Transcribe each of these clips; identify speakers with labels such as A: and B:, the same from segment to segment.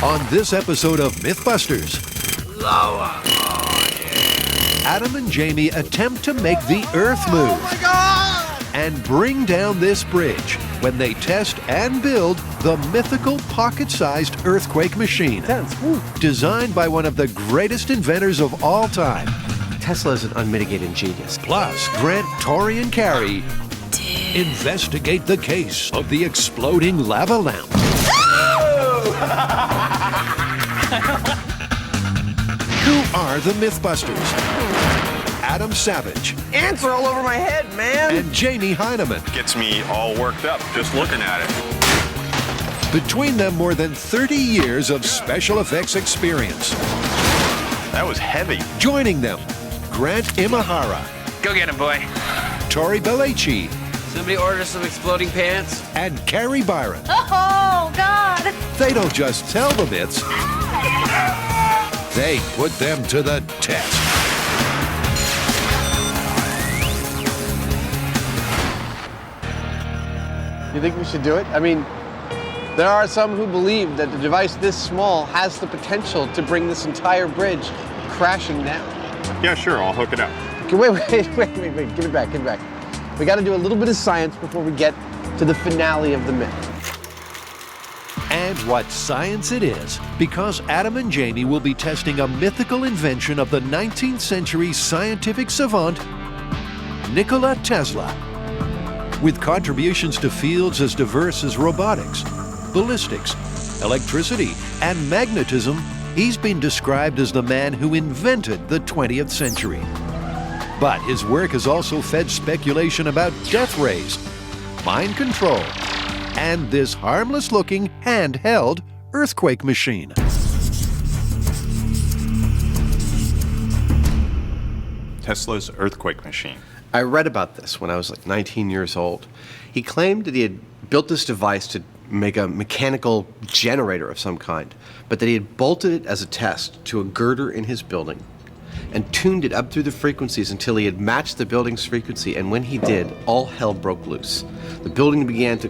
A: On this episode of MythBusters,
B: Lower.
A: Adam and Jamie attempt to make the Earth move.
B: Oh my God!
A: And bring down this bridge when they test and build the mythical pocket-sized earthquake machine. Designed by one of the greatest inventors of all time.
C: Tesla is an unmitigated genius.
A: Plus, Grant, Tori, and Carrie investigate the case of the exploding lava lamp. Who are the MythBusters? Adam Savage.
B: Ants are all over my head, man.
A: And Jamie Heineman.
D: Gets me all worked up just looking at it.
A: Between them, more than 30 years of special effects experience.
D: That was heavy.
A: Joining them, Grant Imahara.
E: Go get him, boy.
A: Tori Belleci.
E: Somebody order some exploding pants.
A: And Carrie Byron.
F: Oh, God!
A: They don't just tell the myths, they put them to the test.
C: You think we should do it? I mean, there are some who believe that the device this small has the potential to bring this entire bridge crashing down.
D: Yeah, sure, I'll hook it up.
C: Okay, wait, give it back. We got to do a little bit of science before we get to the finale of the myth.
A: And what science it is, because Adam and Jamie will be testing a mythical invention of the 19th century scientific savant, Nikola Tesla. With contributions to fields as diverse as robotics, ballistics, electricity, and magnetism, he's been described as the man who invented the 20th century. But his work has also fed speculation about death rays, mind control, and this harmless-looking handheld earthquake machine.
D: Tesla's earthquake machine.
C: I read about this when I was like 19 years old. He claimed that he had built this device to make a mechanical generator of some kind, but that he had bolted it as a test to a girder in his building and tuned it up through the frequencies until he had matched the building's frequency, and when he did, all hell broke loose. The building began to,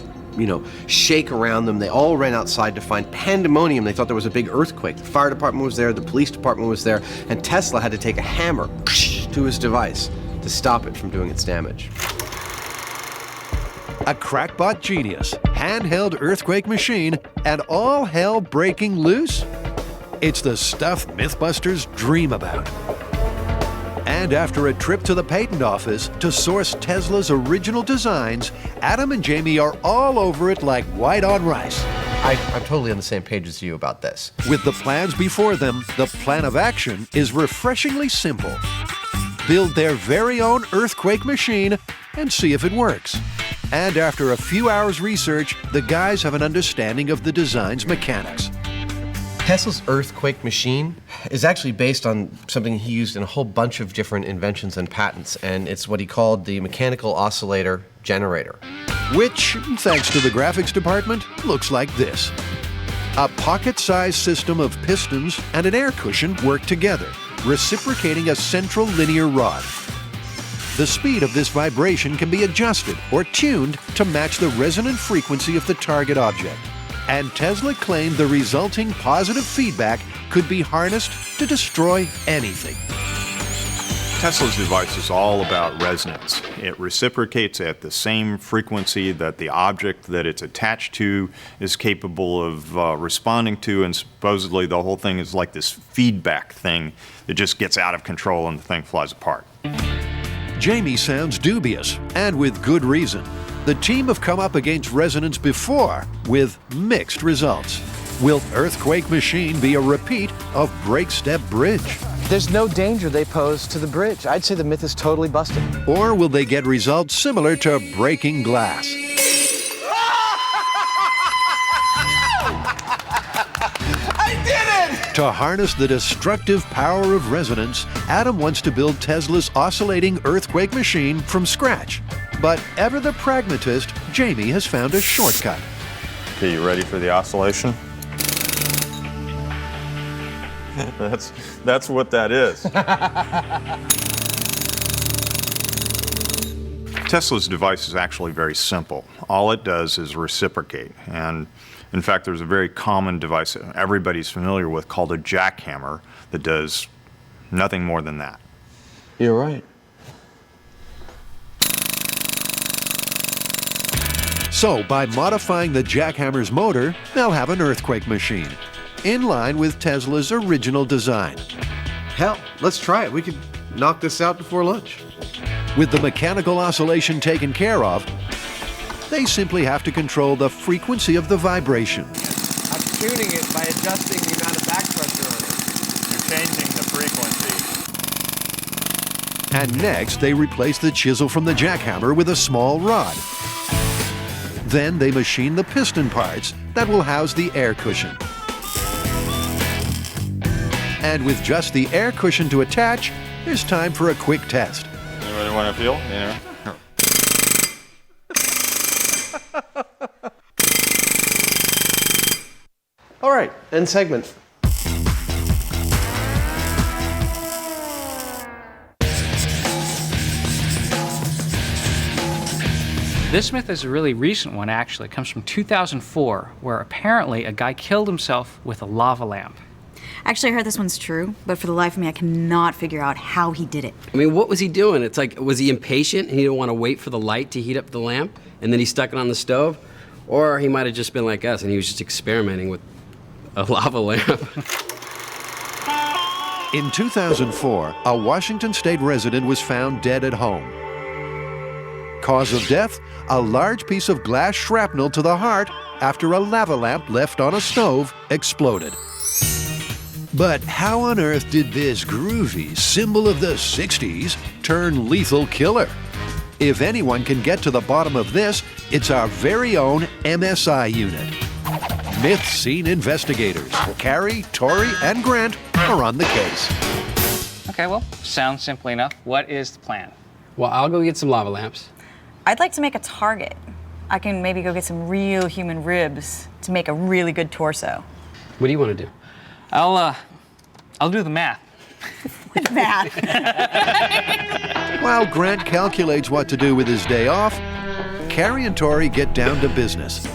C: shake around them. They all ran outside to find pandemonium. They thought there was a big earthquake. The fire department was there, the police department was there, and Tesla had to take a hammer to his device to stop it from doing its damage.
A: A crackpot genius, handheld earthquake machine, and all hell breaking loose? It's the stuff MythBusters dream about. And after a trip to the patent office to source Tesla's original designs, Adam and Jamie are all over it like white on rice.
C: I'm totally on the same page as you about this.
A: With the plans before them, the plan of action is refreshingly simple. Build their very own earthquake machine and see if it works. And after a few hours' research, the guys have an understanding of the design's mechanics.
C: Tesla's earthquake machine is actually based on something he used in a whole bunch of different inventions and patents, and it's what he called the mechanical oscillator generator.
A: Which, thanks to the graphics department, looks like this. A pocket-sized system of pistons and an air cushion work together, reciprocating a central linear rod. The speed of this vibration can be adjusted or tuned to match the resonant frequency of the target object. And Tesla claimed the resulting positive feedback could be harnessed to destroy anything.
D: Tesla's device is all about resonance. It reciprocates at the same frequency that the object that it's attached to is capable of responding to, and supposedly the whole thing is like this feedback thing that just gets out of control and the thing flies apart.
A: Jamie sounds dubious, and with good reason. The team have come up against resonance before with mixed results. Will Earthquake Machine be a repeat of Break Step Bridge?
G: There's no danger they pose to the bridge. I'd say the myth is totally busted.
A: Or will they get results similar to breaking glass?
B: I did it!
A: To harness the destructive power of resonance, Adam wants to build Tesla's oscillating earthquake machine from scratch. But ever the pragmatist, Jamie has found a shortcut.
D: Okay, you ready for the oscillation? That's what that is. Tesla's device is actually very simple. All it does is reciprocate, and In fact, there's a very common device that everybody's familiar with called a jackhammer that does nothing more than that.
B: You're right.
A: So, by modifying the jackhammer's motor, they'll have an earthquake machine, in line with Tesla's original design.
C: Hell, let's try it. We could knock this out before lunch.
A: With the mechanical oscillation taken care of, they simply have to control the frequency of the vibration.
B: I'm tuning it by adjusting the amount of back pressure on it.
D: You're changing the frequency.
A: And next, they replace the chisel from the jackhammer with a small rod. Then they machine the piston parts that will house the air cushion. And with just the air cushion to attach, there's time for a quick test.
D: Anybody want to feel? Yeah.
C: All right, end segment.
H: This myth is a really recent one, actually. It comes from 2004, where apparently a guy killed himself with a lava lamp.
F: Actually, I heard this one's true, but for the life of me, I cannot figure out how he did it.
I: I mean, what was he doing? It's like, was he impatient and he didn't want to wait for the light to heat up the lamp, and then he stuck it on the stove? Or he might have just been like us and he was just experimenting with a lava lamp.
A: In 2004, a Washington State resident was found dead at home. Cause of death? A large piece of glass shrapnel to the heart after a lava lamp left on a stove exploded. But how on earth did this groovy symbol of the 60s turn lethal killer? If anyone can get to the bottom of this, it's our very own MSI unit. Myth Scene investigators Carrie, Tori, and Grant are on the case.
H: Okay, well, sounds simple enough. What is the plan?
I: Well, I'll go get some lava lamps.
F: I'd like to make a target. I can maybe go get some real human ribs to make a really good torso.
I: What do you want to do?
H: I'll do the math.
F: With math.
A: While Grant calculates what to do with his day off, Carrie and Tori get down to business.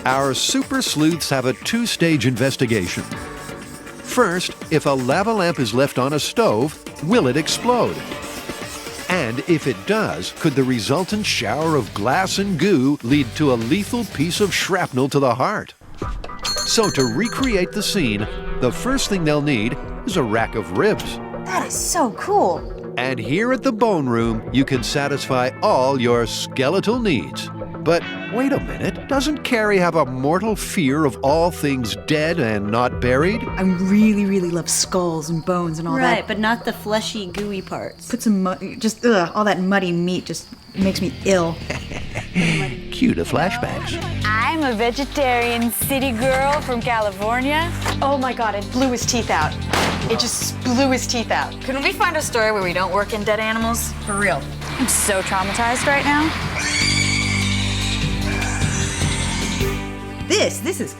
A: Our super sleuths have a two-stage investigation. First, if a lava lamp is left on a stove, will it explode? And if it does, could the resultant shower of glass and goo lead to a lethal piece of shrapnel to the heart? So to recreate the scene, the first thing they'll need is a rack of ribs.
F: That is so cool.
A: And here at the Bone Room, you can satisfy all your skeletal needs. But wait a minute, doesn't Carrie have a mortal fear of all things dead and not buried?
F: I really, really love skulls and bones and all that.
J: Right, but not the fleshy, gooey parts.
F: Put some all that muddy meat just makes me ill.
A: Cue the flashbacks.
J: I'm a vegetarian city girl from California.
F: Oh my God, it blew his teeth out. It just blew his teeth out.
J: Couldn't we find a story where we don't work in dead animals?
F: For real.
J: I'm so traumatized right now.
F: This is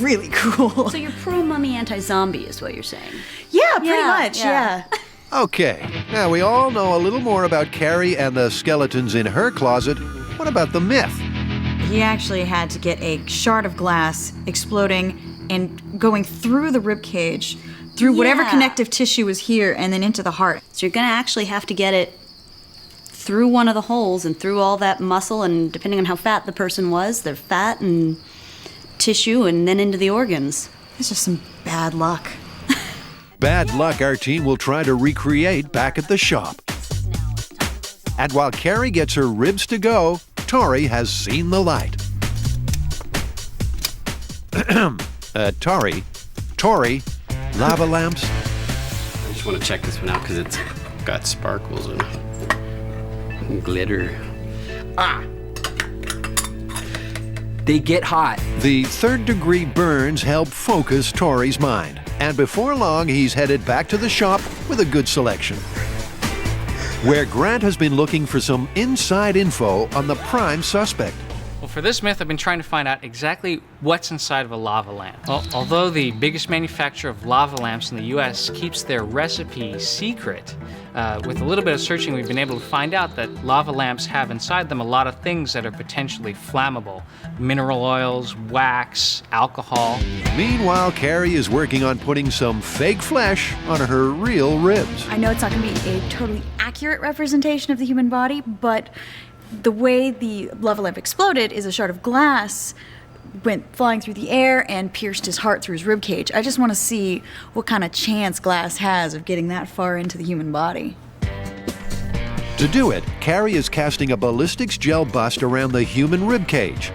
F: really cool.
J: So you're pro-mummy, anti-zombie is what you're saying?
F: Yeah, pretty much, yeah.
A: Okay, now we all know a little more about Carrie and the skeletons in her closet. What about the myth?
F: He actually had to get a shard of glass exploding and going through the rib cage, through whatever connective tissue was here, and then into the heart.
J: So you're gonna actually have to get it through one of the holes and through all that muscle, and depending on how fat the person was, their fat and tissue, and then into the organs.
F: It's just some bad luck.
A: Bad luck our team will try to recreate back at the shop. And while Carrie gets her ribs to go, Tori has seen the light. Tori, lava lamps.
I: I just want to check this one out because it's got sparkles and glitter. Ah! They get hot.
A: The third-degree burns help focus Tori's mind. And before long, he's headed back to the shop with a good selection, where Grant has been looking for some inside info on the prime suspect.
H: Well, for this myth, I've been trying to find out exactly what's inside of a lava lamp. Well, although the biggest manufacturer of lava lamps in the US keeps their recipe secret, with a little bit of searching, we've been able to find out that lava lamps have inside them a lot of things that are potentially flammable. Mineral oils, wax, alcohol.
A: Meanwhile, Carrie is working on putting some fake flesh on her real ribs.
F: I know it's not going to be a totally accurate representation of the human body, but the way the lava lamp exploded is a shard of glass went flying through the air and pierced his heart through his ribcage. I just want to see what kind of chance glass has of getting that far into the human body.
A: To do it, Carrie is casting a ballistics gel bust around the human ribcage.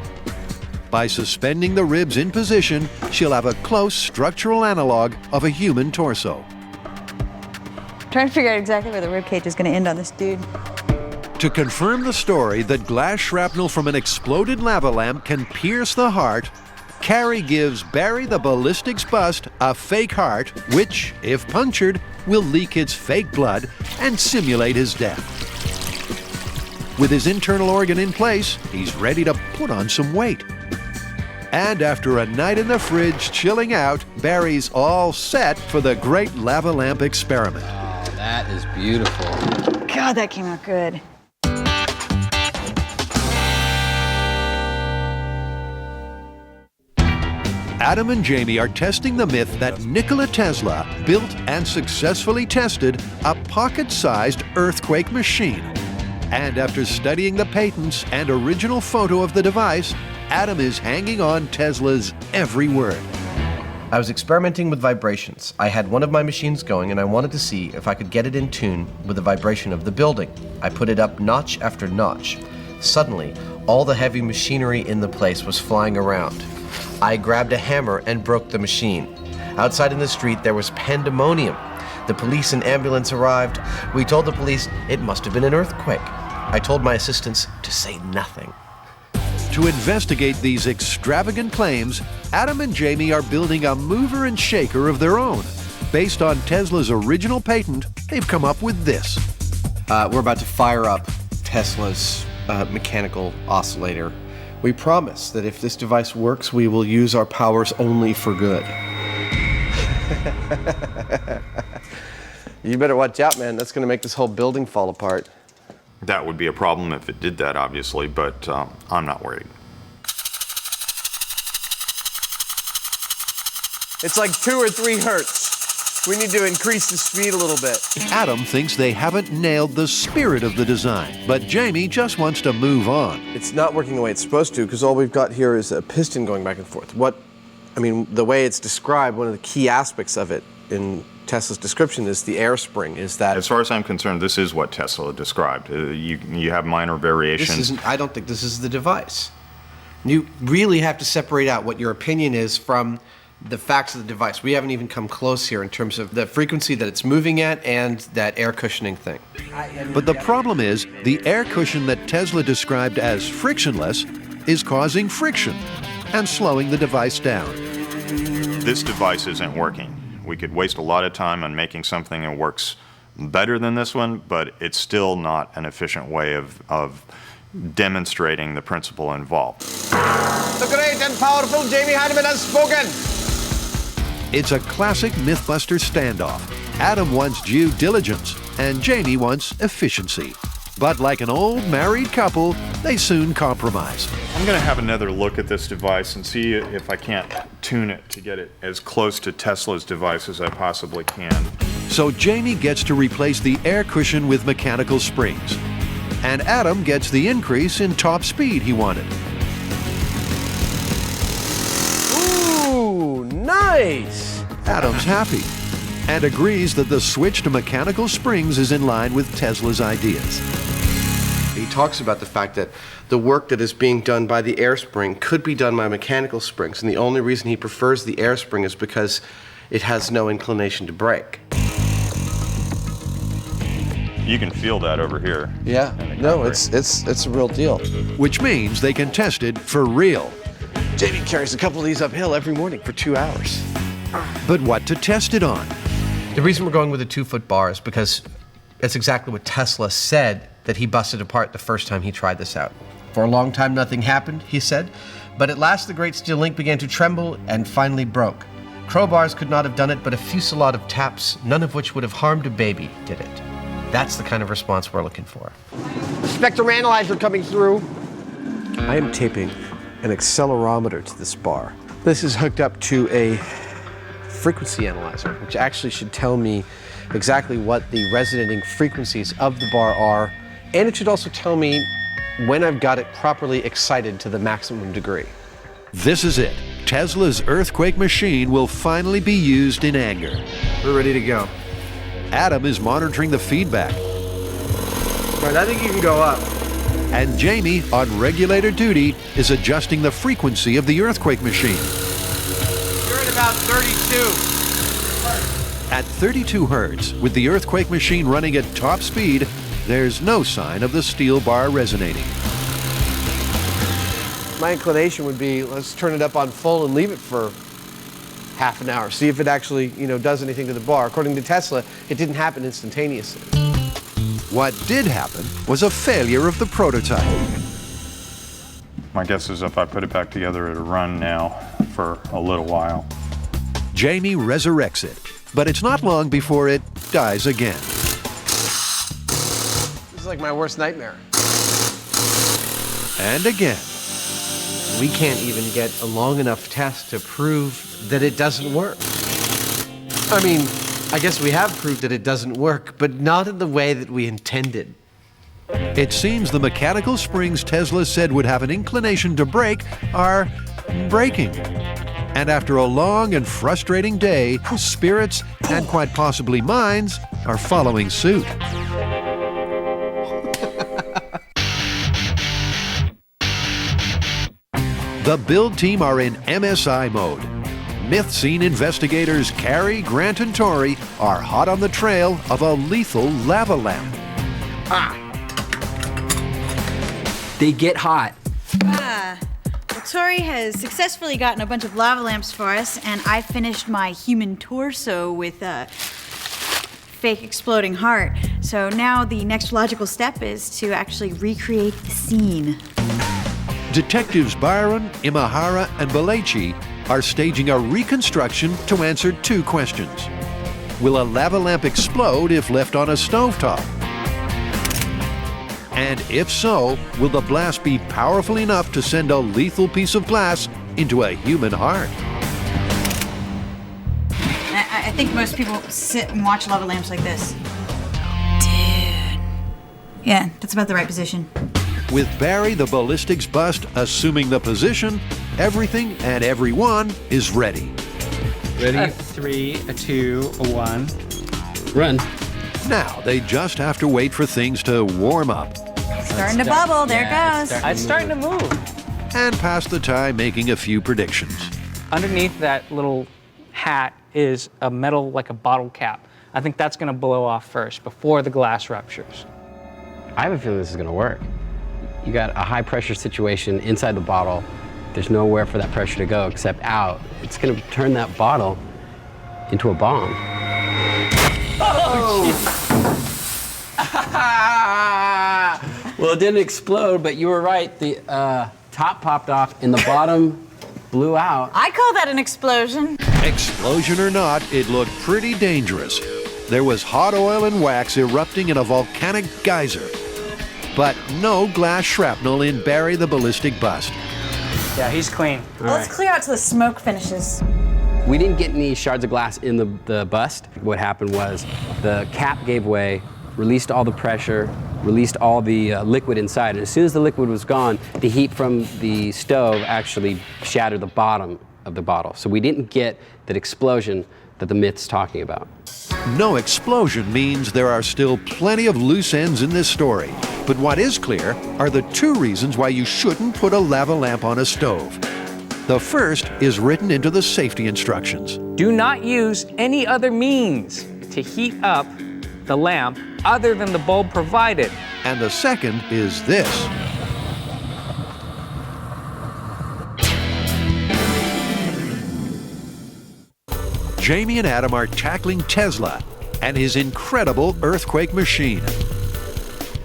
A: By suspending the ribs in position, she'll have a close structural analog of a human torso.
F: Trying to figure out exactly where the ribcage is going to end on this dude.
A: To confirm the story that glass shrapnel from an exploded lava lamp can pierce the heart, Carrie gives Barry the ballistics bust a fake heart, which, if punctured, will leak its fake blood and simulate his death. With his internal organ in place, he's ready to put on some weight. And after a night in the fridge chilling out, Barry's all set for the great lava lamp experiment.
I: Oh, that is beautiful.
F: God, that came out good.
A: Adam and Jamie are testing the myth that Nikola Tesla built and successfully tested a pocket-sized earthquake machine. And after studying the patents and original photo of the device, Adam is hanging on Tesla's every word.
C: I was experimenting with vibrations. I had one of my machines going and I wanted to see if I could get it in tune with the vibration of the building. I put it up notch after notch. Suddenly, all the heavy machinery in the place was flying around. I grabbed a hammer and broke the machine. Outside in the street, there was pandemonium. The police and ambulance arrived. We told the police it must have been an earthquake. I told my assistants to say nothing.
A: To investigate these extravagant claims, Adam and Jamie are building a mover and shaker of their own. Based on Tesla's original patent, they've come up with this.
C: We're about to fire up Tesla's mechanical oscillator. We promise that if this device works, we will use our powers only for good. You better watch out, man. That's going to make this whole building fall apart.
D: That would be a problem if it did that, obviously, but I'm not worried.
B: It's like 2 or 3 hertz. We need to increase the speed a little bit.
A: Adam thinks they haven't nailed the spirit of the design, but Jamie just wants to move on.
C: It's not working the way it's supposed to because all we've got here is a piston going back and forth. The way it's described, one of the key aspects of it in Tesla's description is the air spring. Is that,
D: as far as I'm concerned, this is what Tesla described. You have minor variations.
C: I don't think this is the device. You really have to separate out what your opinion is from the facts of the device. We haven't even come close here in terms of the frequency that it's moving at and that air cushioning thing.
A: But the problem is, the air cushion that Tesla described as frictionless is causing friction and slowing the device down.
D: This device isn't working. We could waste a lot of time on making something that works better than this one, but it's still not an efficient way of demonstrating the principle involved.
B: The great and powerful Jamie Heineman has spoken.
A: It's a classic MythBusters standoff. Adam wants due diligence, and Jamie wants efficiency. But like an old married couple, they soon compromise.
D: I'm going to have another look at this device and see if I can't tune it to get it as close to Tesla's device as I possibly can.
A: So Jamie gets to replace the air cushion with mechanical springs. And Adam gets the increase in top speed he wanted.
C: Ooh, nice!
A: Adam's happy and agrees that the switch to mechanical springs is in line with Tesla's ideas.
C: He talks about the fact that the work that is being done by the air spring could be done by mechanical springs, and the only reason he prefers the air spring is because it has no inclination to break.
D: You can feel that over here.
G: Yeah, no, it's a real deal.
A: Which means they can test it for real.
C: Jamie carries a couple of these uphill every morning for 2 hours.
A: But what to test it on?
C: The reason we're going with a 2-foot bar is because it's exactly what Tesla said that he busted apart the first time he tried this out. For a long time, nothing happened, he said, but at last the great steel link began to tremble and finally broke. Crowbars could not have done it, but a fusillade of taps, none of which would have harmed a baby, did it. That's the kind of response we're looking for.
B: Spectrum analyzer coming through.
C: I am taping an accelerometer to this bar. This is hooked up to a frequency analyzer, which actually should tell me exactly what the resonating frequencies of the bar are, and it should also tell me when I've got it properly excited to the maximum degree.
A: This is it. Tesla's earthquake machine will finally be used in anger.
B: We're ready to go.
A: Adam is monitoring the feedback.
B: All right, I think you can go up.
A: And Jamie, on regulator duty, is adjusting the frequency of the earthquake machine.
E: You're at about 32.
A: At 32 hertz, with the earthquake machine running at top speed, there's no sign of the steel bar resonating.
B: My inclination would be, let's turn it up on full and leave it for half an hour. See if it actually, does anything to the bar. According to Tesla, it didn't happen instantaneously.
A: What did happen was a failure of the prototype.
D: My guess is if I put it back together, it'll run now for a little while.
A: Jamie resurrects it, but it's not long before it dies again.
B: This is like my worst nightmare.
A: And again.
C: We can't even get a long enough test to prove that it doesn't work. I mean, I guess we have proved that it doesn't work, but not in the way that we intended.
A: It seems the mechanical springs Tesla said would have an inclination to break are breaking. And after a long and frustrating day, spirits, and quite possibly minds, are following suit. The build team are in MSI mode. Myth scene investigators Carrie, Grant, and Tori are hot on the trail of a lethal lava lamp.
I: They get hot.
F: Well, Tori has successfully gotten a bunch of lava lamps for us, and I finished my human torso with a fake exploding heart. So now the next logical step is to actually recreate the scene.
A: Detectives Byron, Imahara, and Balechi are staging a reconstruction to answer two questions. Will a lava lamp explode if left on a stovetop? And if so, will the blast be powerful enough to send a lethal piece of glass into a human heart?
F: I think most people sit and watch lava lamps like this. Dude. Yeah, that's about the right position.
A: With Barry the ballistics bust assuming the position, everything and everyone is ready.
H: Ready? A 3, a 2, a 1.
I: Run.
A: Now they just have to wait for things to warm up
F: Starting to bubble, there it goes.
H: It's starting to move.
A: and pass the time making a few predictions.
H: Underneath that little hat is a metal, like a bottle cap. I think that's going to blow off first before the glass ruptures.
I: I have a feeling this is going to work. You got a high pressure situation inside the bottle. There's nowhere for that pressure to go except out. It's going to turn that bottle into a bomb. Oh! Well, it didn't explode, but you were right. The top popped off and the bottom blew out.
F: I call that an explosion.
A: Explosion or not, it looked pretty dangerous. There was hot oil and wax erupting in a volcanic geyser. But no glass shrapnel in Barry the ballistic bust.
H: Yeah, he's clean.
F: Let's clear out till the smoke finishes.
I: We didn't get any shards of glass in the bust. What happened was the cap gave way, released all the pressure, released all the liquid inside. And as soon as the liquid was gone, the heat from the stove actually shattered the bottom of the bottle. So we didn't get that explosion that the myth's talking about.
A: No explosion means there are still plenty of loose ends in this story. But what is clear are the two reasons why you shouldn't put a lava lamp on a stove. The first is written into the safety instructions.
H: Do not use any other means to heat up the lamp other than the bulb provided.
A: And the second is this. Jamie and Adam are tackling Tesla and his incredible earthquake machine.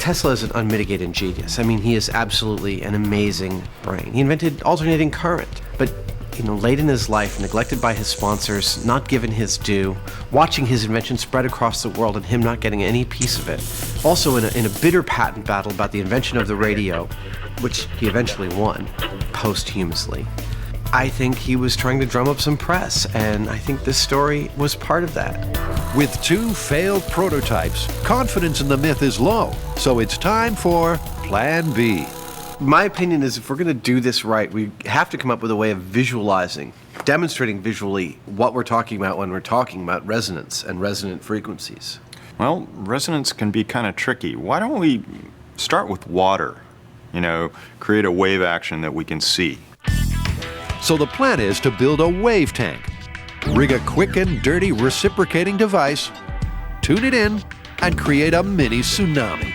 C: Tesla is an unmitigated genius. I mean, he is absolutely an amazing brain. He invented alternating current, but late in his life, neglected by his sponsors, not given his due, watching his invention spread across the world and him not getting any piece of it. Also in a bitter patent battle about the invention of the radio, which he eventually won posthumously. I think he was trying to drum up some press, and I think this story was part of that.
A: With 2 failed prototypes, confidence in the myth is low, so it's time for Plan B.
C: My opinion is if we're going to do this right, we have to come up with a way of visualizing, demonstrating visually what we're talking about when we're talking about resonance and resonant frequencies.
D: Well, resonance can be kind of tricky. Why don't we start with water? Create a wave action that we can see.
A: So the plan is to build a wave tank, rig a quick and dirty reciprocating device, tune it in, and create a mini tsunami.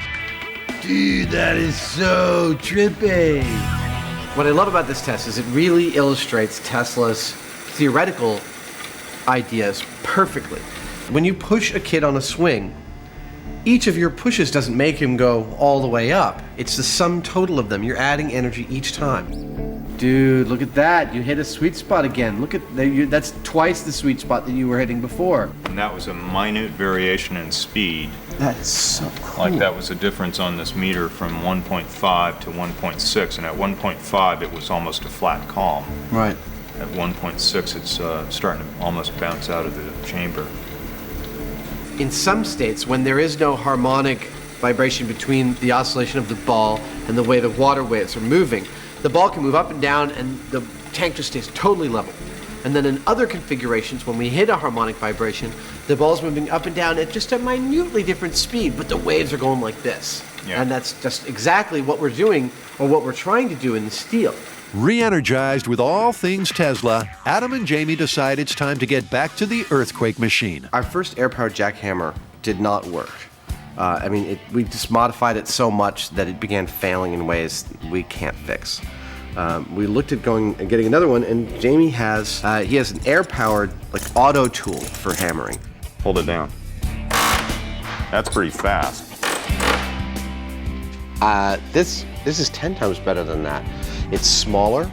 C: Dude, that is so trippy. What I love about this test is it really illustrates Tesla's theoretical ideas perfectly. When you push a kid on a swing, each of your pushes doesn't make him go all the way up. It's the sum total of them. You're adding energy each time. Dude, look at that. You hit a sweet spot again. Look at that's twice the sweet spot that you were hitting before.
D: And that was a minute variation in speed.
C: That is so cool.
D: Like that was the difference on this meter from 1.5 to 1.6, and at 1.5 it was almost a flat calm.
C: Right.
D: At 1.6 it's starting to almost bounce out of the chamber.
B: In some states, when there is no harmonic vibration between the oscillation of the ball and the way the water waves are moving, the ball can move up and down and the tank just stays totally level. And then in other configurations, when we hit a harmonic vibration, the ball's moving up and down at just a minutely different speed, but the waves are going like this.
D: Yeah.
B: And that's just exactly what we're doing, or what we're trying to do in the steel.
A: Re-energized with all things Tesla, Adam and Jamie decide it's time to get back to the earthquake machine.
C: Our first air-powered jackhammer did not work. We just modified it so much that it began failing in ways we can't fix. We looked at going and getting another one, and Jamie has an air-powered auto tool for hammering.
D: Hold it down. That's pretty fast.
C: This is 10 times better than that. It's smaller.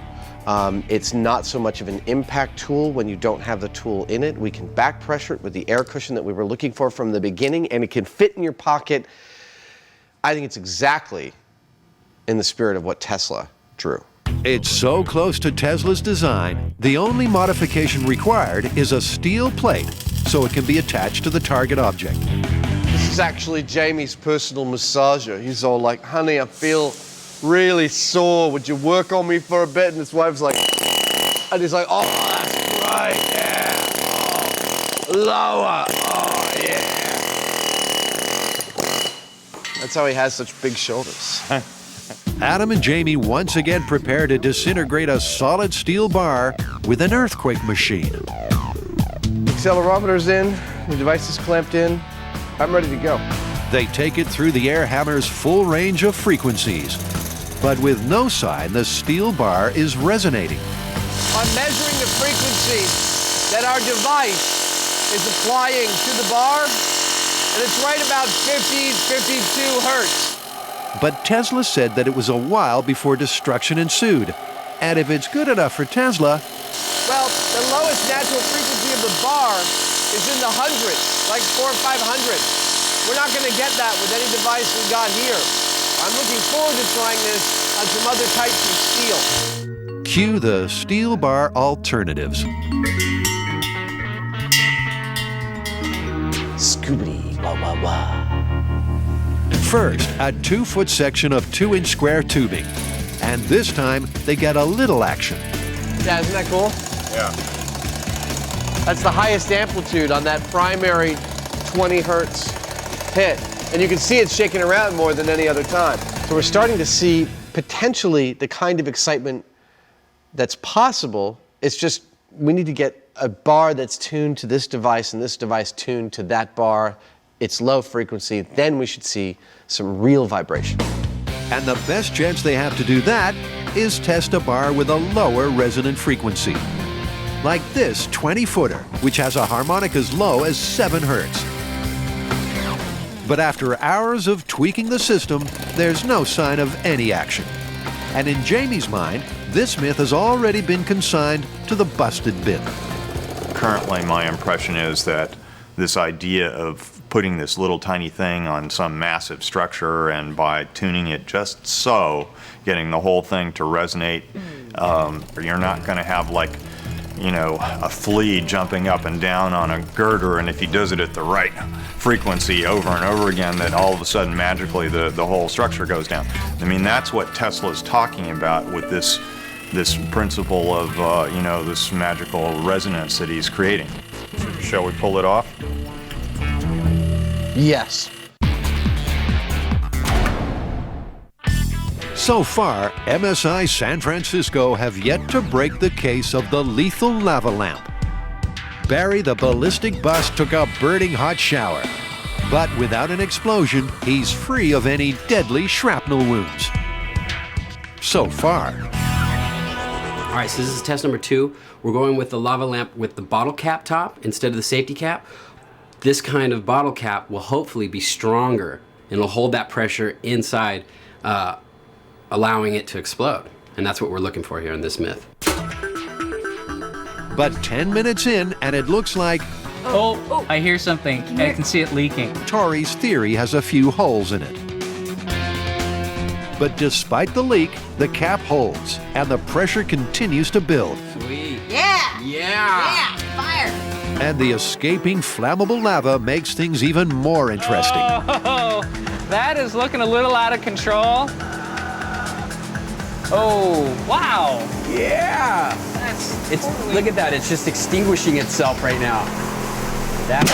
C: It's not so much of an impact tool when you don't have the tool in it. We can back pressure it with the air cushion that we were looking for from the beginning, and it can fit in your pocket. I think it's exactly in the spirit of what Tesla drew.
A: It's so close to Tesla's design, the only modification required is a steel plate so it can be attached to the target object.
B: This is actually Jamie's personal massager. He's all like, honey, I feel really sore. Would you work on me for a bit? And his wife's like, and he's like, oh, that's right, yeah. Oh, lower, oh, yeah. That's how he has such big shoulders.
A: Adam and Jamie once again prepare to disintegrate a solid steel bar with an earthquake machine.
B: Accelerometer's in, the device is clamped in. I'm ready to go.
A: They take it through the air hammer's full range of frequencies, but with no sign the steel bar is resonating.
B: I'm measuring the frequency that our device is applying to the bar, and it's right about 50, 52 hertz.
A: But Tesla said that it was a while before destruction ensued. And if it's good enough for Tesla,
B: well, the lowest natural frequency of the bar is in the hundreds, like 400 or 500. We're not going to get that with any device we got here. I'm looking forward to trying this on some other types of steel.
A: cue the steel bar alternatives.
G: Scoobity wah wah wah.
A: First, a 2-foot section of 2-inch square tubing. And this time, they get a little action.
B: Yeah, isn't that cool?
D: Yeah.
B: That's the highest amplitude on that primary 20 hertz hit. And you can see it's shaking around more than any other time. So we're starting to see potentially the kind of excitement that's possible. It's just we need to get a bar that's tuned to this device and this device tuned to that bar. It's low frequency. Then we should see some real vibration.
A: And the best chance they have to do that is test a bar with a lower resonant frequency. Like this 20-footer, which has a harmonic as low as 7 hertz. But after hours of tweaking the system, there's no sign of any action. And in Jamie's mind, this myth has already been consigned to the busted bin.
D: Currently, my impression is that this idea of putting this little tiny thing on some massive structure and by tuning it just so, getting the whole thing to resonate, you're not going to have like, you know, a flea jumping up and down on a girder, and if he does it at the right frequency over and over again, that all of a sudden magically the whole structure goes down. I mean, that's what Tesla's talking about with this principle of, you know, this magical resonance that he's creating. Shall we pull it off?
B: Yes.
A: So far, MSI San Francisco have yet to break the case of the lethal lava lamp. Barry the ballistic bust took a burning hot shower, but without an explosion, he's free of any deadly shrapnel wounds. So far.
I: All right, so this is test number 2. We're going with the lava lamp with the bottle cap top instead of the safety cap. This kind of bottle cap will hopefully be stronger and it'll hold that pressure inside, allowing it to explode. And that's what we're looking for here in this myth.
A: But 10 minutes in, and it looks like
H: Oh, I hear something. I can see it leaking.
A: Tori's theory has a few holes in it. But despite the leak, the cap holds, and the pressure continues to build.
I: Sweet.
J: Yeah!
I: Yeah!
J: Fire!
A: And the escaping flammable lava makes things even more interesting.
H: Oh, that is looking a little out of control. Oh, wow.
I: Yeah! It's totally... Look at that, it's just extinguishing itself right now. That...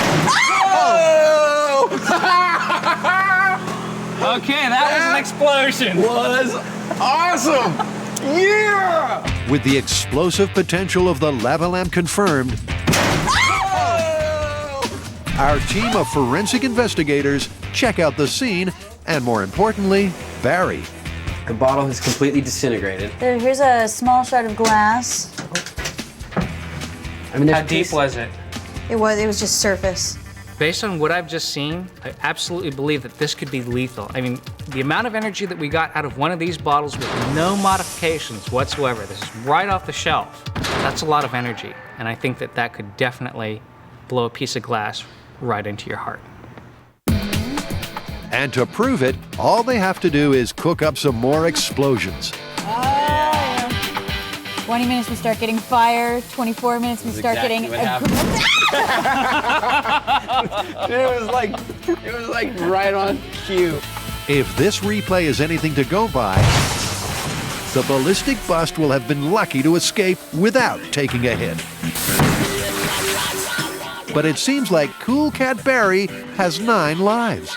H: Okay, that was an explosion.
I: Was awesome! Yeah!
A: With the explosive potential of the lava lamp confirmed, our team of forensic investigators check out the scene and, more importantly, Barry.
I: The bottle has completely disintegrated.
F: Here's a small shard of glass.
I: I mean,
H: how deep was it?
F: It was just surface.
H: Based on what I've just seen, I absolutely believe that this could be lethal. I mean, the amount of energy that we got out of one of these bottles with no modifications whatsoever, this is right off the shelf, that's a lot of energy. And I think that that could definitely blow a piece of glass right into your heart.
A: And to prove it, all they have to do is cook up some more explosions.
F: 20 minutes we start getting fire, 24 minutes we start getting...
I: It was like right on cue.
A: If this replay is anything to go by, the ballistic bust will have been lucky to escape without taking a hit. But it seems like Cool Cat Barry has 9 lives.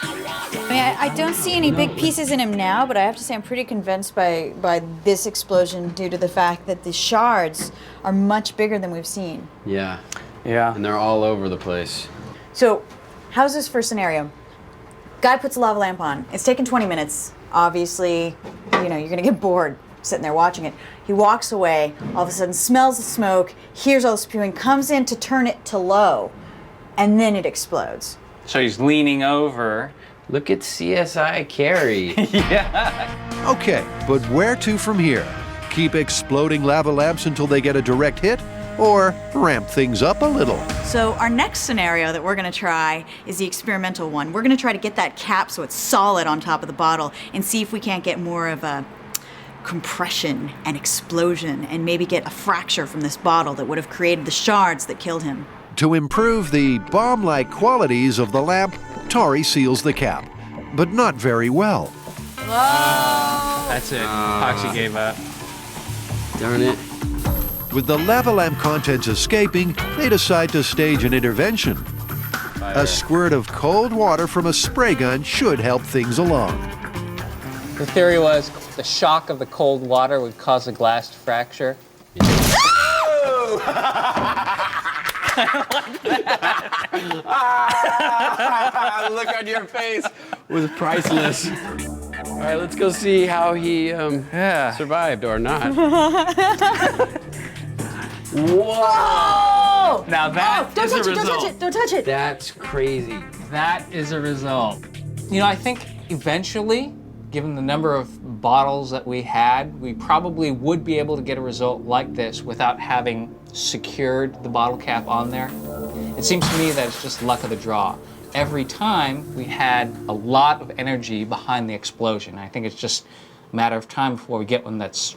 F: I mean, I don't see any big pieces in him now, but I have to say I'm pretty convinced by this explosion due to the fact that the shards are much bigger than we've seen.
I: Yeah.
H: Yeah.
I: And they're all over the place.
F: So, how's this first scenario? Guy puts a lava lamp on. It's taken 20 minutes. Obviously, you know, you're gonna get bored sitting there watching it. He walks away, all of a sudden smells the smoke, hears all the spewing, comes in to turn it to low, and then it explodes.
H: So he's leaning over.
I: Look at CSI Carrie.
H: Yeah.
A: Okay, but where to from here? Keep exploding lava lamps until they get a direct hit? Or ramp things up a little?
F: So our next scenario that we're gonna try is the experimental one. We're gonna try to get that cap so it's solid on top of the bottle and see if we can't get more of a compression and explosion and maybe get a fracture from this bottle that would have created the shards that killed him.
A: To improve the bomb-like qualities of the lamp, Tori seals the cap, but not very well.
F: Whoa!
H: That's it. Poxy gave up.
I: Darn it.
A: With the lava lamp contents escaping, they decide to stage an intervention. A squirt of cold water from a spray gun should help things along.
H: The theory was the shock of the cold water would cause a glass to fracture.
I: Look on your face was priceless. All right, let's go see how he survived or not. Whoa!
H: Now that
F: don't
H: is
F: touch
H: a
F: it,
H: result.
F: don't touch it, don't touch it.
I: That's crazy.
H: That is a result. You know, I think eventually, given the number of bottles that we had, we probably would be able to get a result like this without having secured the bottle cap on there. It seems to me that it's just luck of the draw. Every time we had a lot of energy behind the explosion. I think it's just a matter of time before we get one that's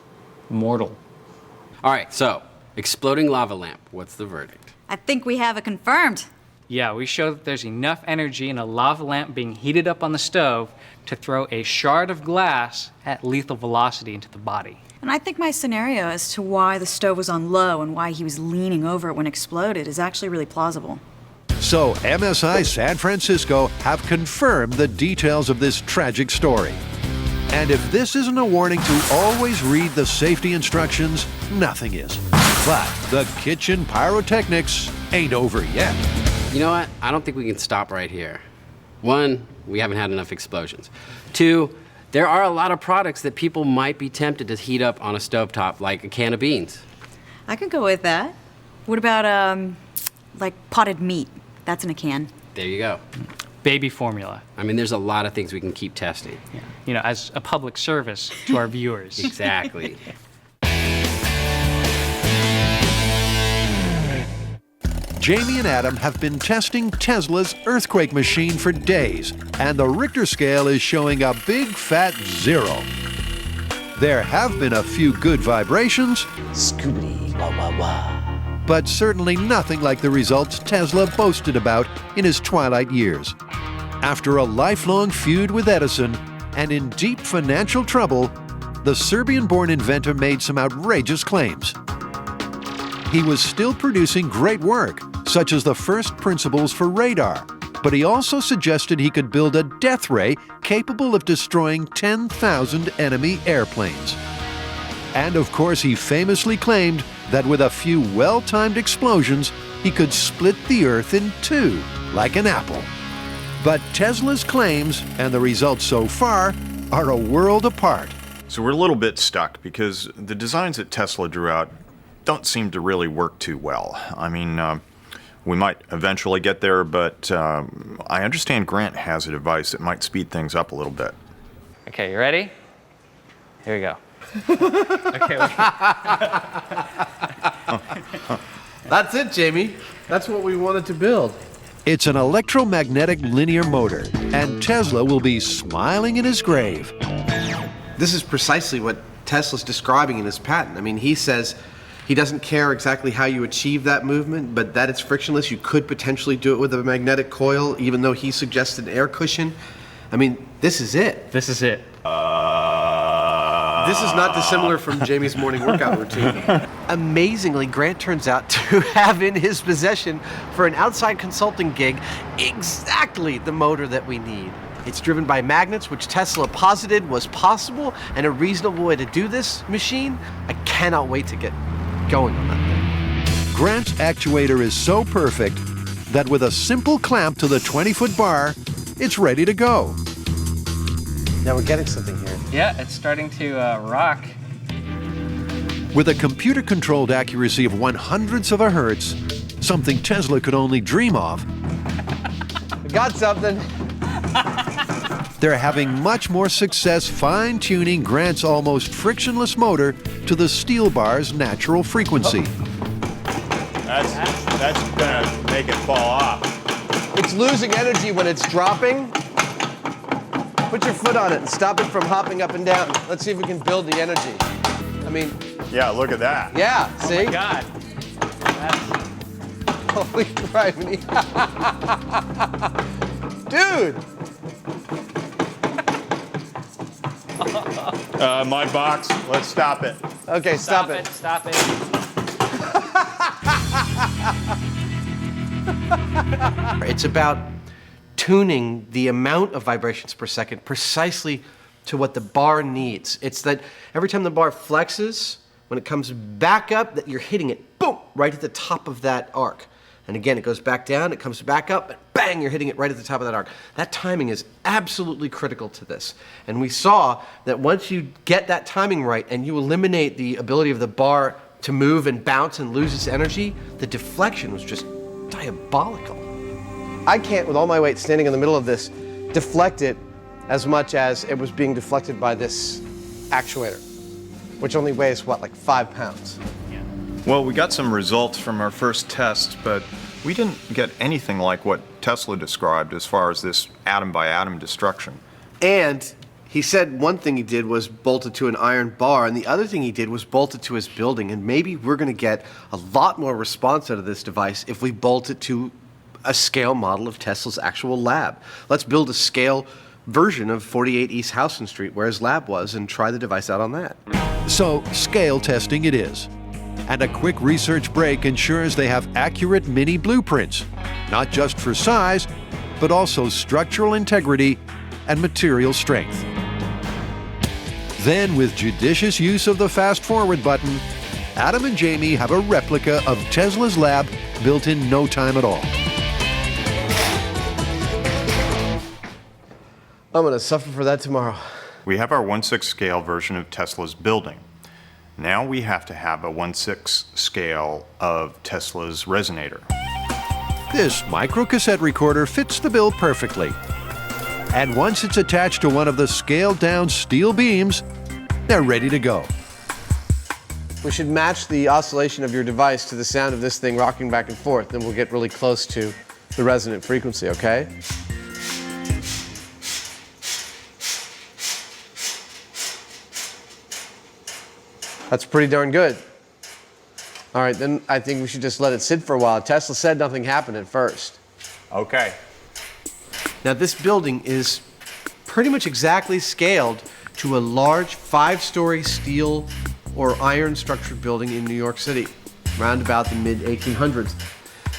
H: mortal.
I: All right, so exploding lava lamp. What's the verdict?
F: I think we have it confirmed.
H: Yeah, we show that there's enough energy in a lava lamp being heated up on the stove to throw a shard of glass at lethal velocity into the body.
F: And I think my scenario as to why the stove was on low and why he was leaning over it when it exploded is actually really plausible.
A: So MSI San Francisco have confirmed the details of this tragic story. And if this isn't a warning to always read the safety instructions, nothing is. But the kitchen pyrotechnics ain't over yet.
I: You know what? I don't think we can stop right here. One, we haven't had enough explosions. Two, there are a lot of products that people might be tempted to heat up on a stovetop, like a can of beans.
F: I could go with that. What about, like potted meat? That's in a can.
I: There you go.
H: Baby formula.
I: I mean, there's a lot of things we can keep testing.
H: Yeah. You know, as a public service to our viewers.
I: Exactly.
A: Jamie and Adam have been testing Tesla's earthquake machine for days, and the Richter scale is showing a big fat 0. There have been a few good vibrations, but certainly nothing like the results Tesla boasted about in his twilight years. After a lifelong feud with Edison and in deep financial trouble, the Serbian-born inventor made some outrageous claims. He was still producing great work, such as the first principles for radar, but he also suggested he could build a death ray capable of destroying 10,000 enemy airplanes. And of course, he famously claimed that with a few well-timed explosions, he could split the Earth in two, like an apple. But Tesla's claims and the results so far are a world apart.
D: So we're a little bit stuck because the designs that Tesla drew out don't seem to really work too well. I mean, we might eventually get there, but I understand Grant has a device that might speed things up a little bit.
H: Okay, you ready? Here we go. Okay.
B: That's it, Jamie. That's what we wanted to build.
A: It's an electromagnetic linear motor, and Tesla will be smiling in his grave.
C: This is precisely what Tesla's describing in his patent. I mean, he says he doesn't care exactly how you achieve that movement, but that it's frictionless. You could potentially do it with a magnetic coil, even though he suggested an air cushion. I mean, this is it.
H: This is it.
C: This is not dissimilar from Jamie's morning workout routine. Amazingly, Grant turns out to have in his possession for an outside consulting gig exactly the motor that we need. It's driven by magnets, which Tesla posited was possible and a reasonable way to do this machine. I cannot wait to get going on that thing.
A: Grant's actuator is so perfect that with a simple clamp to the 20-foot bar, it's ready to go.
B: Now we're getting something here.
H: Yeah, it's starting to rock.
A: With a computer-controlled accuracy of 1/100th of a hertz, something Tesla could only dream of,
B: We got something.
A: they're having much more success fine-tuning Grant's almost frictionless motor to the steel bar's natural frequency.
D: That's gonna make it fall off.
B: It's losing energy when it's dropping. Put your foot on it and stop it from hopping up and down. Let's see if we can build the energy. I mean,
D: Yeah, look at that.
B: yeah, see?
H: Oh my God.
B: Holy crap. Dude!
D: My box, let's stop it.
B: Okay, stop it.
H: Stop it.
C: It's about tuning the amount of vibrations per second precisely to what the bar needs. It's that every time the bar flexes, when it comes back up, that you're hitting it, boom, right at the top of that arc. And again, it goes back down, it comes back up, and bang, you're hitting it right at the top of that arc. That timing is absolutely critical to this. And we saw that once you get that timing right and you eliminate the ability of the bar to move and bounce and lose its energy, the deflection was just diabolical.
B: I can't, with all my weight standing in the middle of this, deflect it as much as it was being deflected by this actuator, which only weighs, what, like 5 pounds?
D: Well, we got some results from our first test, but we didn't get anything like what Tesla described as far as this atom-by-atom destruction.
C: And he said one thing he did was bolt it to an iron bar, and the other thing he did was bolt it to his building. And maybe we're going to get a lot more response out of this device if we bolt it to a scale model of Tesla's actual lab. Let's build a scale version of 48 East Houston Street, where his lab was, and try the device out on that.
A: So, scale testing it is. And a quick research break ensures they have accurate mini blueprints, not just for size, but also structural integrity and material strength. Then, with judicious use of the fast-forward button, Adam and Jamie have a replica of Tesla's lab built in no time at all.
B: I'm going to suffer for that tomorrow.
D: We have our 1/6 scale version of Tesla's building. Now we have to have a 1/6 scale of Tesla's resonator.
A: This microcassette recorder fits the bill perfectly. And once it's attached to one of the scaled-down steel beams, they're ready to go.
B: We should match the oscillation of your device to the sound of this thing rocking back and forth, then we'll get really close to the resonant frequency, okay? That's pretty darn good. All right, then I think we should just let it sit for a while. Tesla said nothing happened at first.
D: Okay.
C: Now, this building is pretty much exactly scaled to a large 5-story steel or iron structured building in New York City, around about the mid-1800s.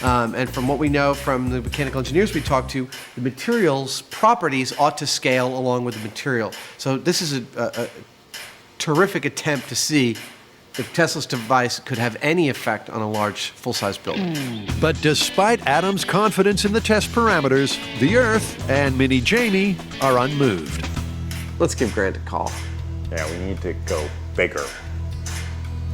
C: And from what we know from the mechanical engineers we talked to, the materials properties ought to scale along with the material. So this is a terrific attempt to see if Tesla's device could have any effect on a large, full-size building.
A: But despite Adam's confidence in the test parameters, the Earth and Mini Jamie are unmoved.
B: Let's give Grant a call.
D: Yeah, we need to go bigger.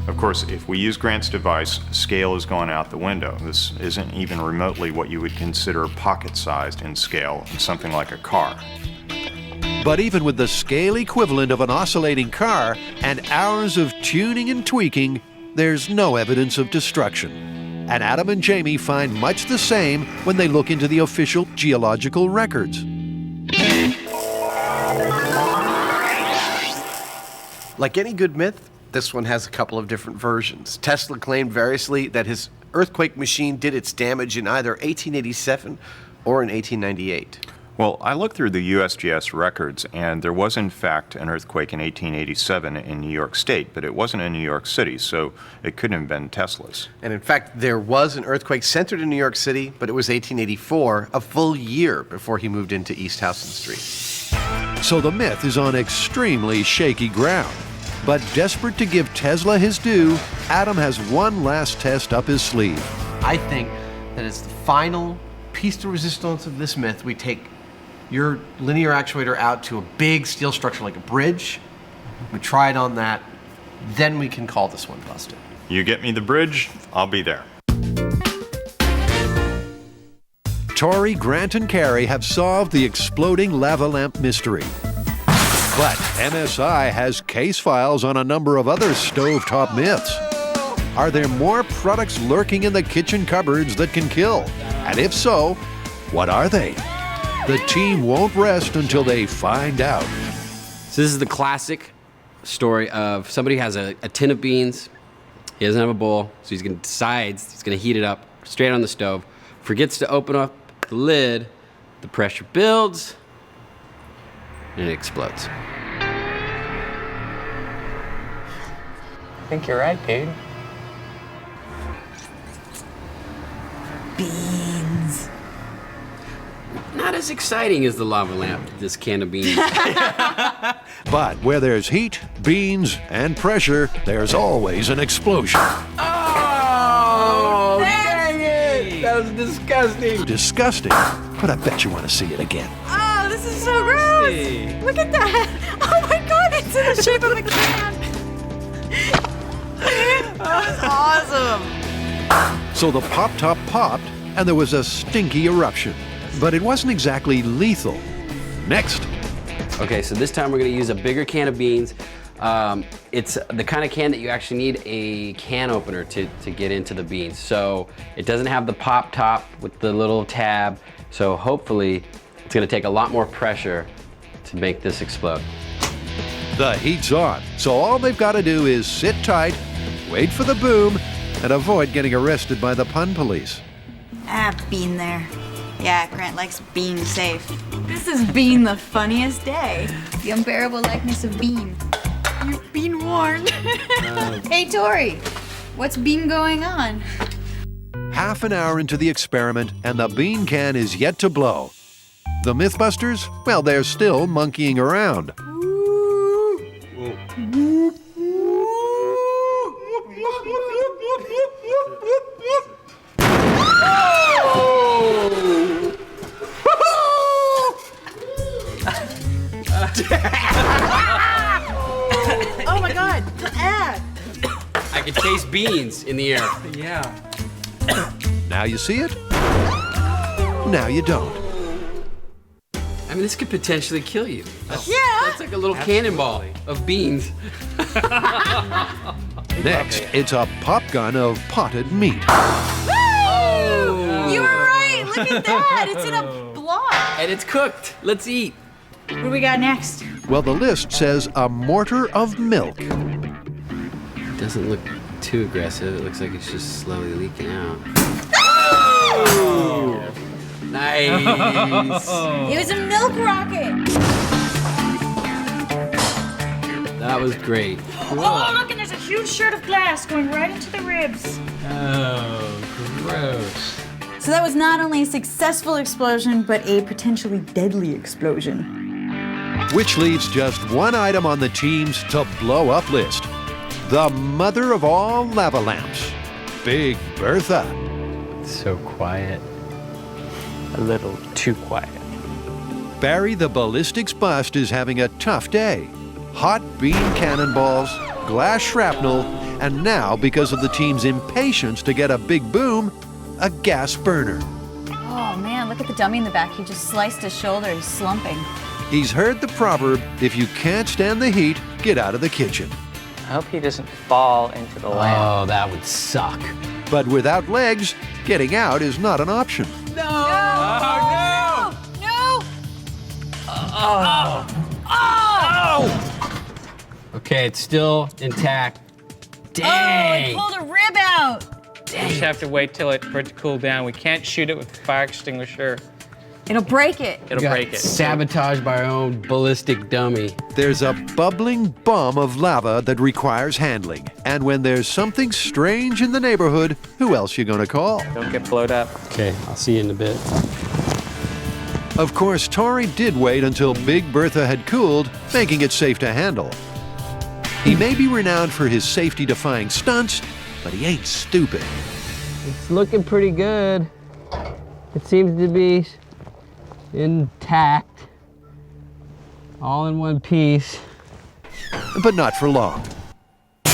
D: Of course, if we use Grant's device, scale is going out the window. This isn't even remotely what you would consider pocket-sized in scale, something like a car.
A: But even with the scale equivalent of an oscillating car and hours of tuning and tweaking, there's no evidence of destruction. And Adam and Jamie find much the same when they look into the official geological records.
C: Like any good myth, this one has a couple of different versions. Tesla claimed variously that his earthquake machine did its damage in either 1887 or in 1898.
D: Well, I looked through the USGS records, and there was in fact an earthquake in 1887 in New York State, but it wasn't in New York City, so it couldn't have been Tesla's.
C: And in fact, there was an earthquake centered in New York City, but it was 1884, a full year before he moved into East Houston Street.
A: So the myth is on extremely shaky ground. But desperate to give Tesla his due, Adam has one last test up his sleeve.
C: I think that as the final piece de resistance of this myth, we take your linear actuator out to a big steel structure like a bridge. We try it on that, then we can call this one busted.
D: You get me the bridge, I'll be there.
A: Tori, Grant, and Carrie have solved the exploding lava lamp mystery. But MSI has case files on a number of other stovetop myths. Are there more products lurking in the kitchen cupboards that can kill? And if so, what are they? The team won't rest until they find out.
I: So this is the classic story of somebody has a tin of beans. He doesn't have a bowl, so he's going to decides he's going to heat it up straight on the stove. Forgets to open up the lid. The pressure builds, and it explodes.
E: I think you're right, dude.
J: Beans.
I: Not as exciting as the lava lamp, this can of beans.
A: But where there's heat, beans, and pressure, there's always an explosion.
I: Oh, dang it! That was disgusting.
A: Disgusting, but I bet you want to see it again.
F: Oh, this is so gross! Look at that! Oh my god, it's in the shape of a can! That was awesome!
A: So the pop top popped, and there was a stinky eruption. But it wasn't exactly lethal. Next.
I: Okay, so this time we're gonna use a bigger can of beans. It's the kind of can that you actually need a can opener to get into the beans. So it doesn't have the pop top with the little tab. So hopefully it's gonna take a lot more pressure to make this explode.
A: The heat's on, so all they've got to do is sit tight, wait for the boom, and avoid getting arrested by the pun police.
F: Bean there. Yeah, Grant likes being safe. This has been the funniest day. The unbearable likeness of Bean. You've been warned. Hey, Tori, what's been going on?
A: Half an hour into the experiment, and the bean can is yet to blow. The MythBusters, well, they're still monkeying around.
F: Oh my God!
I: I can taste beans in the air.
H: Yeah.
A: Now you see it, now you don't.
I: I mean, this could potentially kill you. That's like a little cannonball of beans.
A: Next, it's a pop gun of potted meat.
F: Oh! You were right! Look at that! It's in a block!
I: And it's cooked. Let's eat.
F: What do we got next?
A: Well, the list says a mortar of milk.
I: It doesn't look too aggressive. It looks like it's just slowly leaking out.
F: Oh!
I: Nice.
F: It was a milk rocket!
I: That was great.
F: Oh, look, and there's a huge shard of glass going right into the ribs.
H: Oh, gross.
F: So that was not only a successful explosion, but a potentially deadly explosion.
A: Which leaves just one item on the team's to blow up list. The mother of all lava lamps, Big Bertha.
H: So quiet. A little too quiet.
A: Barry the ballistics bust is having a tough day. Hot bean cannonballs, glass shrapnel, and now, because of the team's impatience to get a big boom, a gas burner.
F: Oh man, look at the dummy in the back. He just sliced his shoulder. He's slumping.
A: He's heard the proverb, if you can't stand the heat, get out of the kitchen.
E: I hope he doesn't fall into the lamp.
I: Oh, that would suck.
A: But without legs, getting out is not an option.
F: No! Oh, no! No!
I: Oh. Oh. Okay, it's still intact. Dang!
F: Oh, it pulled a rib out!
H: We just have to wait for it to cool down. We can't shoot it with the fire extinguisher.
F: It'll break it.
H: It'll break it.
I: Sabotaged by our own ballistic dummy.
A: There's a bubbling bomb of lava that requires handling. And when there's something strange in the neighborhood, who else you gonna call?
H: Don't get blowed up.
I: Okay, I'll see you in a bit.
A: Of course, Tori did wait until Big Bertha had cooled, making it safe to handle. He may be renowned for his safety-defying stunts, but he ain't stupid.
I: It's looking pretty good. It seems to be intact, all in one piece.
A: But not for long.
F: It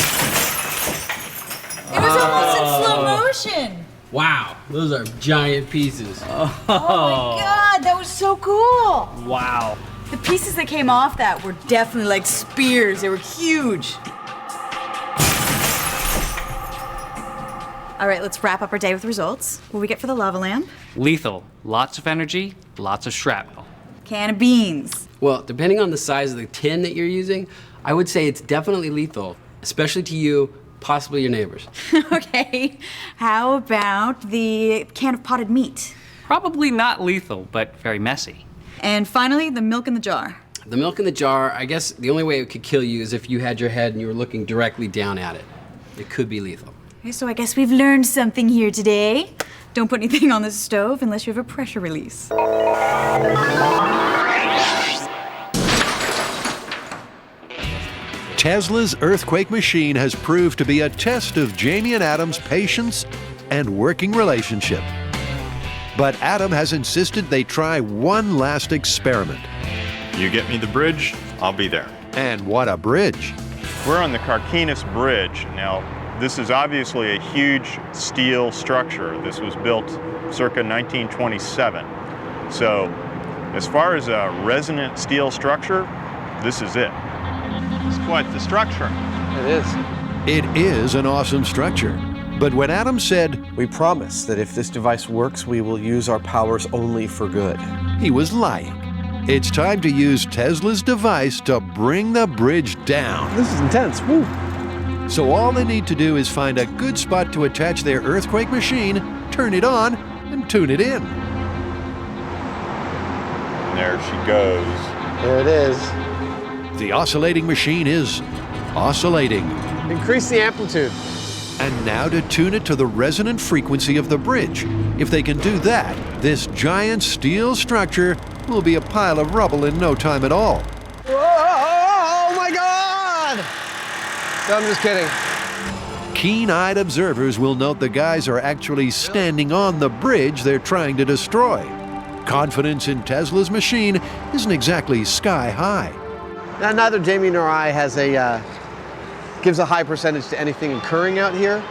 F: was almost in slow motion.
I: Wow, those are giant pieces.
F: Oh my God, that was so cool.
H: Wow.
F: The pieces that came off that were definitely like spears. They were huge. All right, let's wrap up our day with results. What do we get for the lava lamp?
H: Lethal. Lots of energy, lots of shrapnel.
F: Can of beans.
I: Well, depending on the size of the tin that you're using, I would say it's definitely lethal, especially to you, possibly your neighbors.
F: Okay, how about the can of potted meat?
H: Probably not lethal, but very messy.
F: And finally, the milk in the jar.
I: The milk in the jar, I guess the only way it could kill you is if you had your head and you were looking directly down at it. It could be lethal.
F: Okay, so I guess we've learned something here today. Don't put anything on the stove unless you have a pressure release.
A: Tesla's earthquake machine has proved to be a test of Jamie and Adam's patience and working relationship. But Adam has insisted they try one last experiment.
D: You get me the bridge, I'll be there.
A: And what a bridge!
D: We're on the Carquinez Bridge. Now, this is obviously a huge steel structure. This was built circa 1927. So As far as a resonant steel structure, this is it. It's quite the structure.
B: It is.
A: It is an awesome structure. But when Adam said
C: We promise that if this device works, we will use our powers only for good.
A: he was lying, it's time to use Tesla's device to bring the bridge down.
B: This is intense. Woo.
A: So all they need to do is find a good spot to attach their earthquake machine, turn it on, and tune it in.
D: And there she goes.
B: There it is.
A: The oscillating machine is oscillating.
B: Increase the amplitude.
A: And now to tune it to the resonant frequency of the bridge. If they can do that, this giant steel structure will be a pile of rubble in no time at all.
B: Oh my God! No, I'm just kidding.
A: Keen-eyed observers will note the guys are actually standing on the bridge they're trying to destroy. Confidence in Tesla's machine isn't exactly sky high.
B: Now, neither Jamie nor I gives a high percentage to anything occurring out here.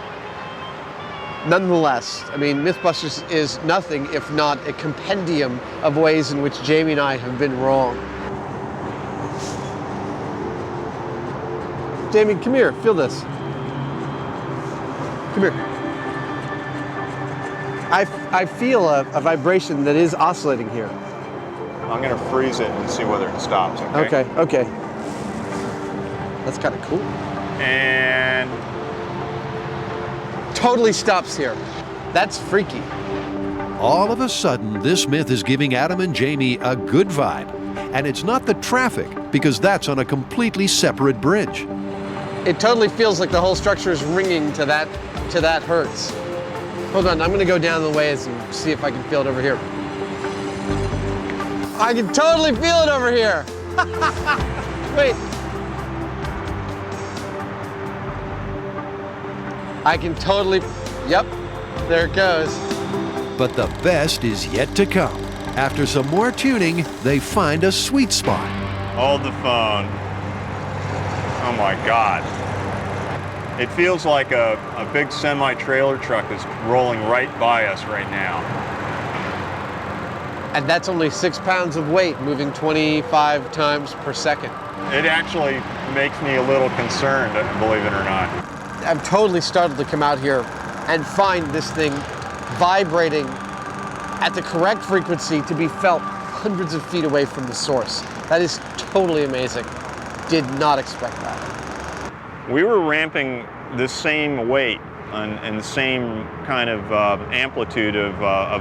B: Nonetheless, I mean, MythBusters is nothing if not a compendium of ways in which Jamie and I have been wrong. Jamie, come here, feel this. Come here. I feel a vibration that is oscillating here.
D: I'm going to freeze it and see whether it stops, okay?
B: Okay. That's kind of cool.
D: And
B: Totally stops here. That's freaky.
A: All of a sudden, this myth is giving Adam and Jamie a good vibe. And it's not the traffic, because that's on a completely separate bridge.
B: It totally feels like the whole structure is ringing to that hertz. Hold on, I'm gonna go down the ways and see if I can feel it over here. I can totally feel it over here. Wait. I can totally, yep, there it goes.
A: But the best is yet to come. After some more tuning, they find a sweet spot.
D: hold the phone. Oh my God. It feels like a big semi-trailer truck is rolling right by us right now.
B: And that's only 6 pounds of weight moving 25 times per second.
D: It actually makes me a little concerned, believe it or not.
B: I'm totally startled to come out here and find this thing vibrating at the correct frequency to be felt hundreds of feet away from the source. That is totally amazing. Did not expect that.
D: We were ramping the same weight and the same kind of amplitude of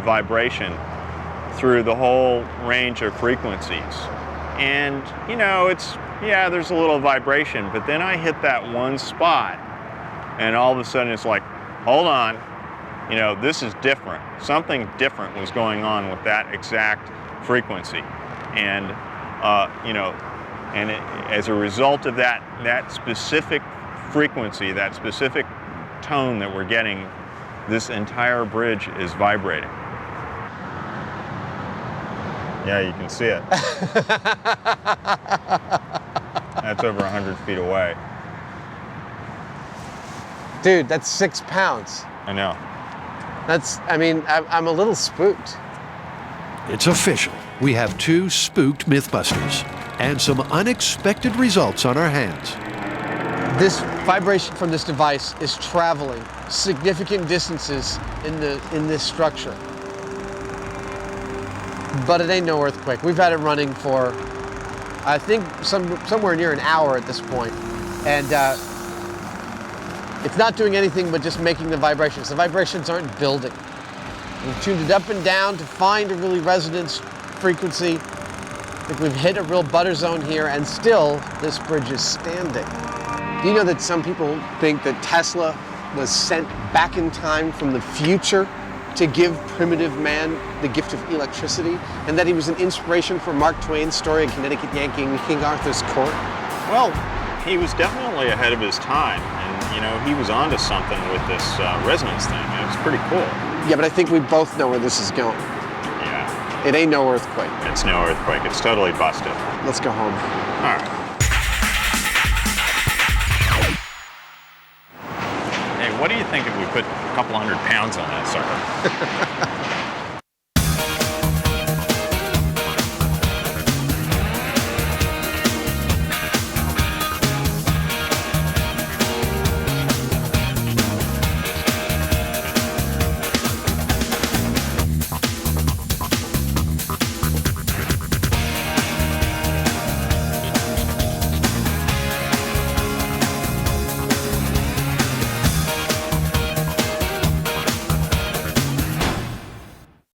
D: vibration through the whole range of frequencies. And, you know, there's a little vibration, but then I hit that one spot, and all of a sudden it's like, hold on, you know, this is different. Something different was going on with that exact frequency. And, as a result of that specific frequency, that specific tone that we're getting, this entire bridge is vibrating. Yeah, you can see it. That's over 100 feet away.
B: Dude, that's 6 pounds.
D: I know.
B: I'm a little spooked.
A: It's official. We have 2 spooked MythBusters and some unexpected results on our hands.
B: This vibration from this device is traveling significant distances in this structure. But it ain't no earthquake. We've had it running for, I think, somewhere near an hour at this point. And it's not doing anything but just making the vibrations. The vibrations aren't building. We've tuned it up and down to find a really resonance frequency. I think we've hit a real butter zone here, and still this bridge is standing. Do you know that some people think that Tesla was sent back in time from the future to give primitive man the gift of electricity, and that he was an inspiration for Mark Twain's story of Connecticut Yankee in King Arthur's court?
D: Well, he was definitely ahead of his time, and he was onto something with this resonance thing. It was pretty cool.
B: Yeah, but I think we both know where this is going.
D: Yeah.
B: It ain't no earthquake.
D: It's no earthquake. It's totally busted.
B: Let's go home.
D: All right. Hey, what do you think if we put a couple 100 pounds on that sucker?